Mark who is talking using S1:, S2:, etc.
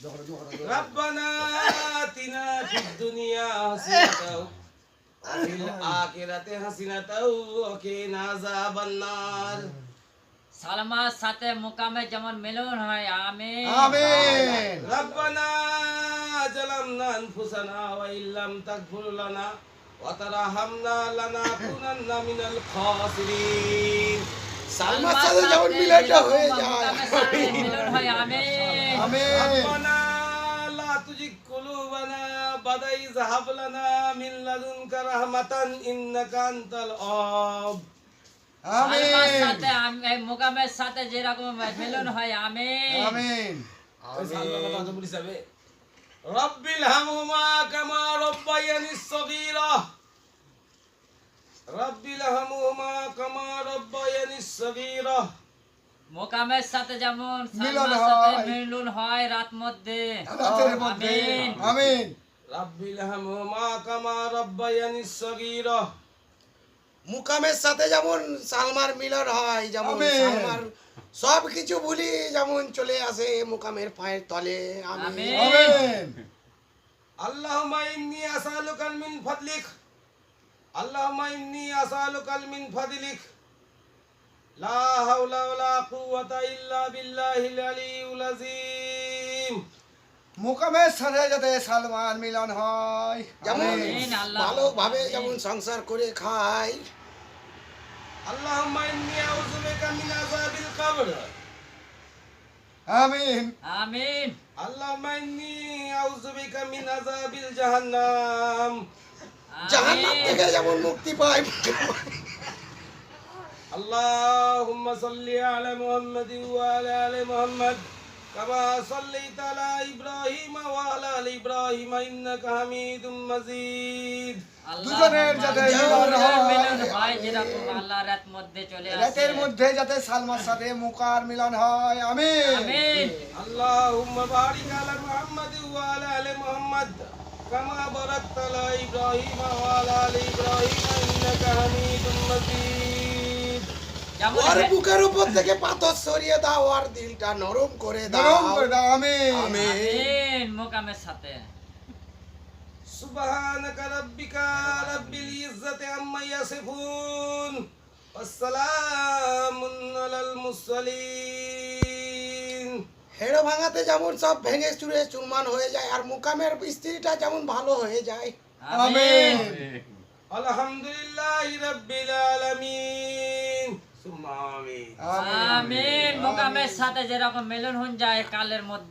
S1: রব্বানা আতিনা ফিদ দুনিয়া হাসানাতাও ওয়া ফিল আখিরাতি হাসানাতাও ওয়া কিনা আযাবান্নার।
S2: সালমার সাথে মুকামে যেমন মিলন হয়, আমিন
S3: আমিন।
S1: রব্বানা জালামনা আনফুসানা ওয়া ইল্লাম তাগফির লানা ওয়া তারহামনা লানাকুনান্না মিনাল খাসিরিন।
S3: সালমার সাথে যেমন মিলনটা হয়ে যায়,
S2: মুকামের সাথে মিলন হয়, আমিন
S3: আমিন।
S1: রব্বানা লা তুজিগ কুলুবানা বাদা ইয হাব লানা মিন লাদুনকা রাহমাতান ইন্নাকা আনতাল ওয়াব।
S2: সালমার সাথে মুকামের সাথে যেরকম মিলন হয়, আমিন
S3: আমিন।
S1: রব্বিল হামহুমা কামা রব্বায়ানিস সগীরা। রব্বিল হামহুমা কামা রব্বায়ানিস সগীরা।
S2: মুকামের সাথে যেমন
S3: মিলন
S2: সালমার সাথে
S3: হয়।
S2: মিলন হয় রাত মধ্যে,
S3: রাতের মধ্যে,
S2: আমিন
S3: আমিন।
S1: রব্বিল হামহুমা কামা রব্বায়ানিস সগীরা।
S4: মুকামের সাথে যেমন সালমার মিলন হয়, যেমন
S3: আমিন।
S4: সালমার সব কিছু ভুলি যেমন চলে আসে মুকামের পায়ের তলে, আমিন
S2: আমিন।
S3: আমিন।
S1: আল্লাহুম্মা ইন্নী আসআলুকা মিন ফাদলিক। আল্লাহুম্মা ইন্নী আসআলুকা মিন ফাদলিক। লা হাওলা ওয়ালা কুওয়াতা ইল্লা বিল্লাহিল আলিয়্যিল আযীম।
S3: মুকামের সাথে যাতে সালমান মিলন হয়,
S4: যেমন
S3: আমিন।
S2: আল্লাহ।
S4: ভালোভাবে যেমন সংসার করে খায়।
S1: আল্লাহুম্মা ইন্নী আউযু বিকা মিন আযাবিল কবর।
S3: আমিন।
S2: আমিন
S1: আল্লাহুম্মা ইন্নী আউযু বিকা মিন আযাবিল জাহান্নাম।
S4: জাহান্নাম থেকে যেমন মুক্তি পায়।
S1: اللهم صل على محمد وعلى آل محمد كما صليت على إبراهيم وعلى آل إبراهيم إنك حميد مجيد।
S3: দুজনের যাতে মিলন
S2: মিলন
S3: হয়,
S2: হয় যেরকম আল্লাহ রাত মধ্যে চলে আসে,
S3: রাতের মধ্যে যাতে সালমার সাথে মুকার মিলন হয়, আমিন।
S2: আমিন
S1: اللهم بارك على محمد وعلى آل محمد كما باركت على إبراهيم وعلى آل إبراهيم إنك حميد مجيد।
S2: যেমন
S4: ওর বুকের উপর থেকে পাথর সরিয়ে দাও, ওর দিলটা নরম করে দাও,
S3: নরম করে দাও, আমিন।
S2: আমিন মুকামের সাথে
S1: سبحانك ربك رب العزة عما يصفون والسلام على المرسلين।
S4: হেড়ো ভাঙাতে যেমন সব ভেঙে চুরে চুরমান হয়ে যায়, আর মুকামের স্ত্রীটা যেমন ভালো হয়ে যায়।
S3: আমিন।
S1: الحمد لله رب العالمين ثم آمين।
S2: আমিন মুকামের সাথে যেরকম মিলন হয়ে যায় কালের মধ্যে।